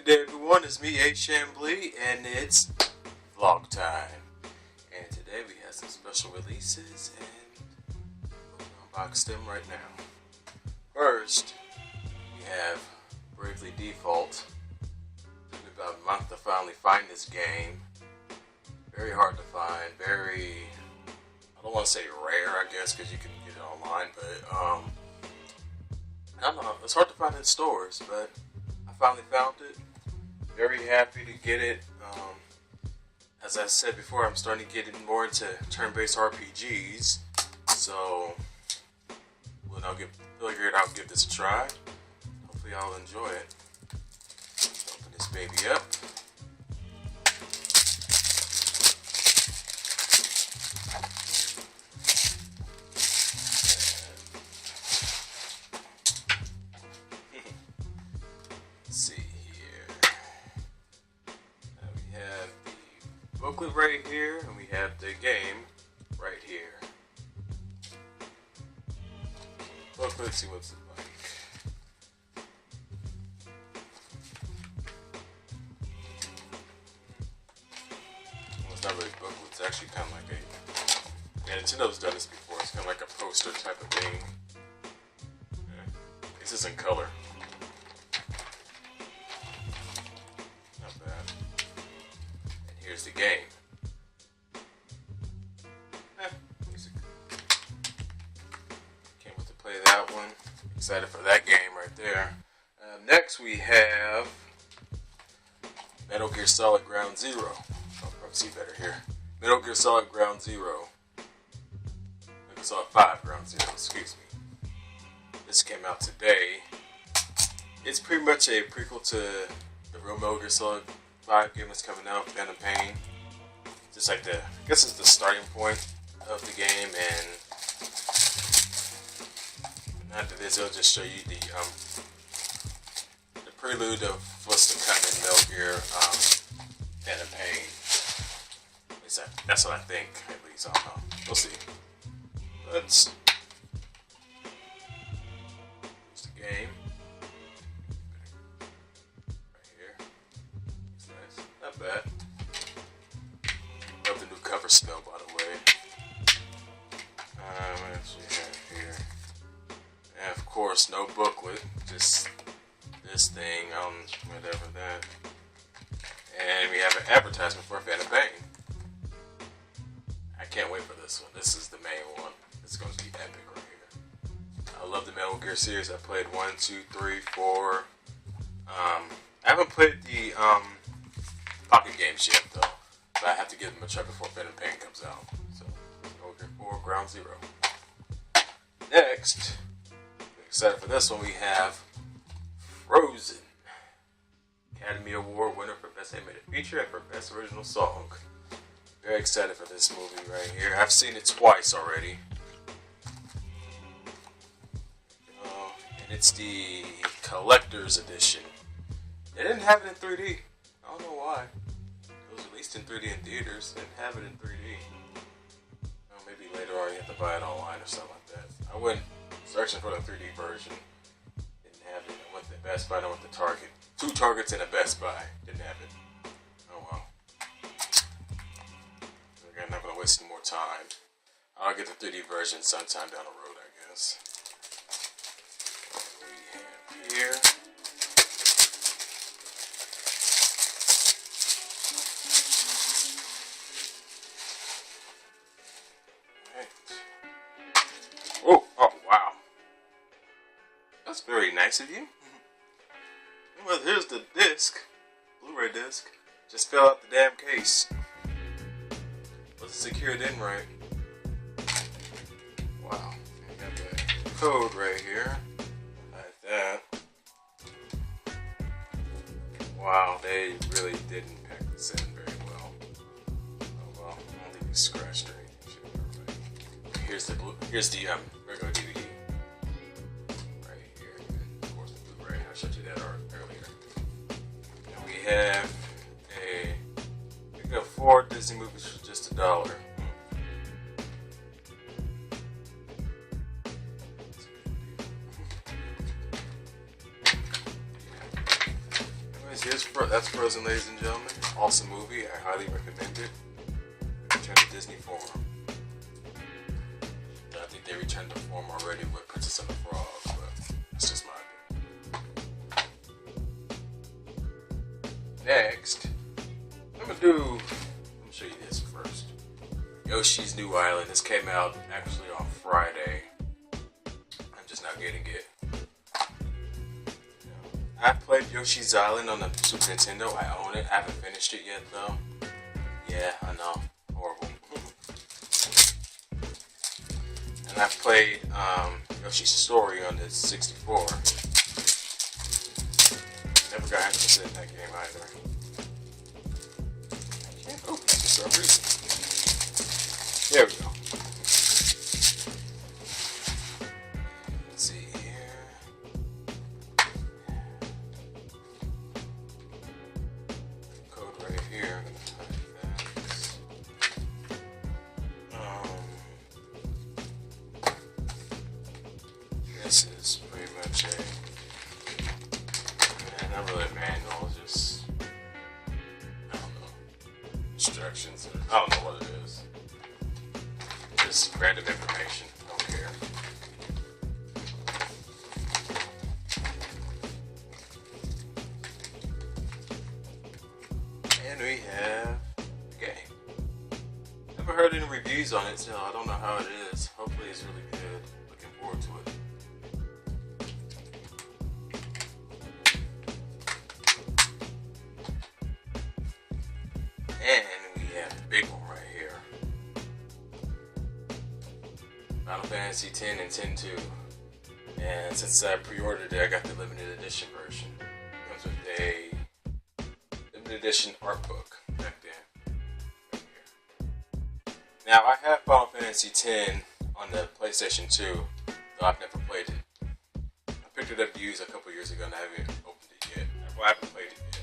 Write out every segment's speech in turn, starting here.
Good day everyone, it's me, A. Shambly, and it's vlog time. And today we have some special releases, and we'll unbox them right now. First, we have Bravely Default. It took me about a month to finally find this game. Very hard to find, I don't want to say rare, I guess, because you can get it online, but I don't know, it's hard to find in stores, but I finally found it. Very happy to get it. As I said before, I'm starting to get more into turn-based RPGs, so when I'll figure it out, give this a try. Hopefully I'll enjoy it. Open this baby up. Booklet right here, and we have the game right here. Booklet, let's see what's it like. Well, it's not really a booklet, it's actually kind of like a... Yeah, Nintendo's done this before, it's kind of like a poster type of thing. Yeah. This is in color. Here's the game. Can't wait to play that one. Excited for that game right there. Next we have Metal Gear Solid Ground Zero. I'll probably see better here. Metal Gear Solid Ground Zero. Metal Gear Solid 5 Ground Zero, excuse me. This came out today. It's pretty much a prequel to the real Metal Gear Solid 5 game that's coming out, Phantom Pain. Just like I guess it's the starting point of the game, and after this, it'll just show you the prelude of what's to come in Metal Gear Phantom Pain. At least that's what I think. At least I don't know. We'll see. Here's the game. Not bad. Love the new cover smell, by the way. What else we have here? And of course, no booklet. Just this thing on whatever that. And we have an advertisement for Phantom Pain. I can't wait for this one. This is the main one. It's going to be epic right here. I love the Metal Gear series. I played 1, 2, 3, 4. I haven't played the Pocket games yet though, but I have to give them a try before Phantom Pain comes out. So, Metal Gear 4 Ground Zero. Next, excited for this one, we have Frozen. Academy Award winner for Best Animated Feature and for Best Original Song. Very excited for this movie right here. I've seen it twice already. And it's the Collector's Edition. They didn't have it in 3D. I don't know why. It was released in 3D in theaters. They didn't have it in 3D. Well, maybe later on you have to buy it online or something like that. I went searching for the 3D version. Didn't have it. I went to Best Buy. I went to Target. 2 Targets and a Best Buy. Didn't have it. Oh well. I'm not going to waste any more time. I'll get the 3D version sometime down the road, I guess. What do we have here? Oh, wow. That's very nice of you. Well, here's the disc. Blu-ray disc. Just fell out the damn case. Wasn't secured in right. Wow. I got the code right here. Like that. Wow, they really didn't pack this in very well. Oh well, I don't think it's scratched or anything. Here's the regular DVD. Right here. And of course the Blu-ray. I showed you that earlier. And we have we got 4 Disney movies for just $1. That's Frozen, ladies and gentlemen. Awesome movie. I highly recommend it. Return to Disney form. I think they returned to form already with Princess and the Frog, but that's just my opinion. Next, I'm gonna show you this first. Yoshi's New Island. This came out actually on Friday. I'm just now getting it. I've played Yoshi's Island on the Super Nintendo. I own it. I haven't finished it yet though. Yeah, I know. Horrible. And I've played Yoshi's Story on the 64. Never got 100% in that game either. I can't open it for some reason. There we go. Let's see here. Code right here. I'm gonna type that. This is pretty much not really a manual, just I don't know, instructions. I don't know what it is. Just random information. I don't care. And we have the game. Never heard any reviews on it, so I don't know how it is. Hopefully it's really good. Looking forward to it. And we have the big one right here. Final Fantasy X and X-2. And since I pre-ordered it, I got the limited edition version. It comes with a limited edition art book back then. Right here. Now I have Final Fantasy X on the PlayStation 2, though I've never played it. I picked it up to use a couple years ago and I haven't opened it yet. Well, I haven't played it yet.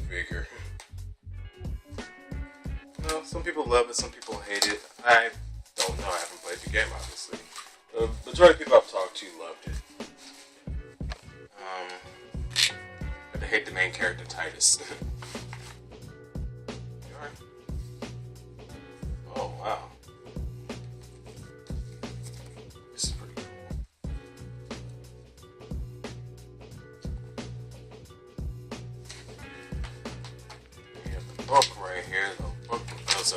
Figure. Well, some people love it, some people hate it. I don't know, I haven't played the game, obviously. The majority of people I've talked to loved it. But they hate the main character, Titus. You alright? Oh, wow. This is pretty cool. Book right here. The book was a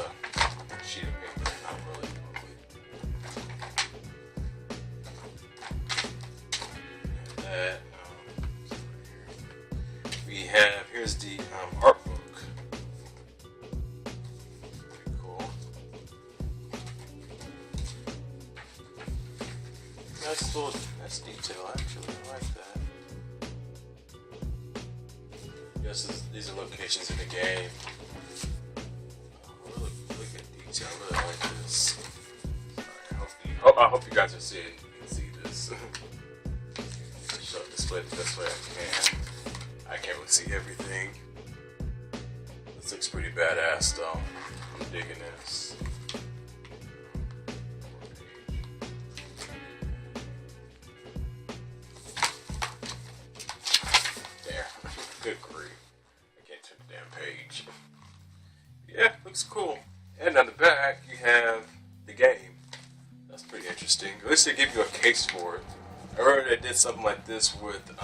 sheet of paper, not really. That we have. Here's the art book. Pretty cool. Nice detail actually. I like that. Yes, these are locations in the game. Really good detail. I really like this. Sorry, I hope you guys are seeing. You can see this. Show display the best way I can. I can't really see everything. This looks pretty badass though. I'm digging this. There. Good grief. I can't turn the damn page. Yeah, looks cool. And on the back, you have the game. That's pretty interesting. At least they give you a case for it. I heard they did something like this with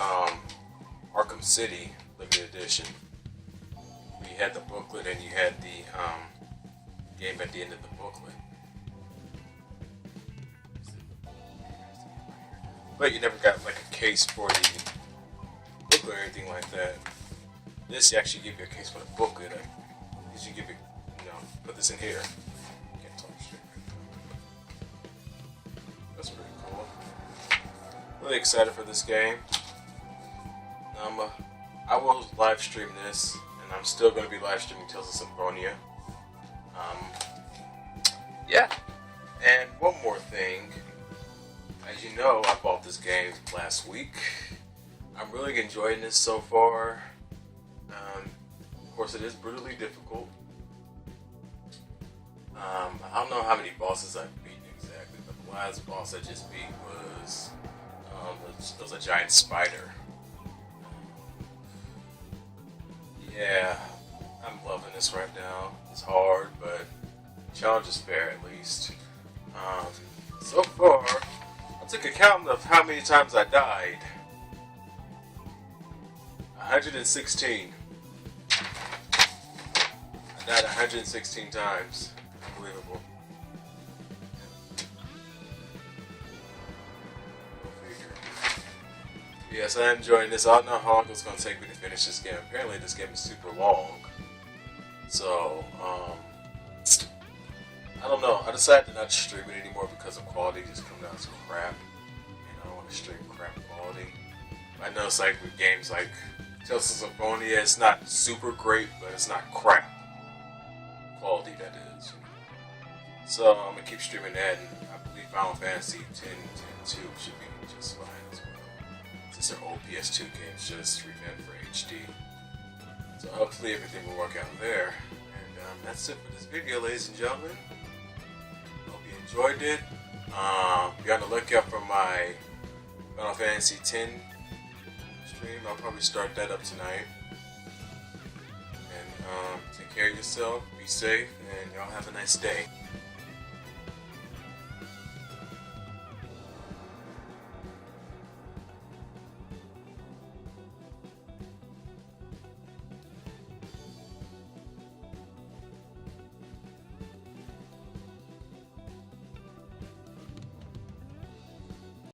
Arkham City Limited Edition. You had the booklet and you had the game at the end of the booklet. But you never got like a case for the booklet or anything like that. This actually give you a case for the booklet. These you give you, put this in here. Can't talk straight right now. That's pretty cool. Really excited for this game. I will live stream this, and I'm still going to be live streaming Tales of Symphonia. Yeah. And one more thing. As you know, I bought this game last week. I'm really enjoying this so far. Of course, it is brutally difficult. I don't know how many bosses I've beaten exactly, but the last boss I just beat was a giant spider. Yeah, I'm loving this right now. It's hard, but challenge is fair at least. Um, so far, I took account of how many times I died. 116. I died 116 times. Unbelievable. Go figure. Yes, I'm enjoying this. I don't know how long it's going to take me to finish this game. Apparently, this game is super long. So, I don't know. I decided to not stream it anymore because the quality just comes out as crap. And I don't want to stream crap quality. I know it's like with games like Tales of Symphonia, it's not super great, but it's not crap quality, that is. So I'm going to keep streaming that, and I believe Final Fantasy 10 and 2 should be just fine as well. Since they're old PS2 games, just revamped for HD. So hopefully everything will work out there. And that's it for this video, ladies and gentlemen. Hope you enjoyed it. Be on the lookout for my Final Fantasy 10 stream. I'll probably start that up tonight. And take care of yourself, be safe, and y'all have a nice day.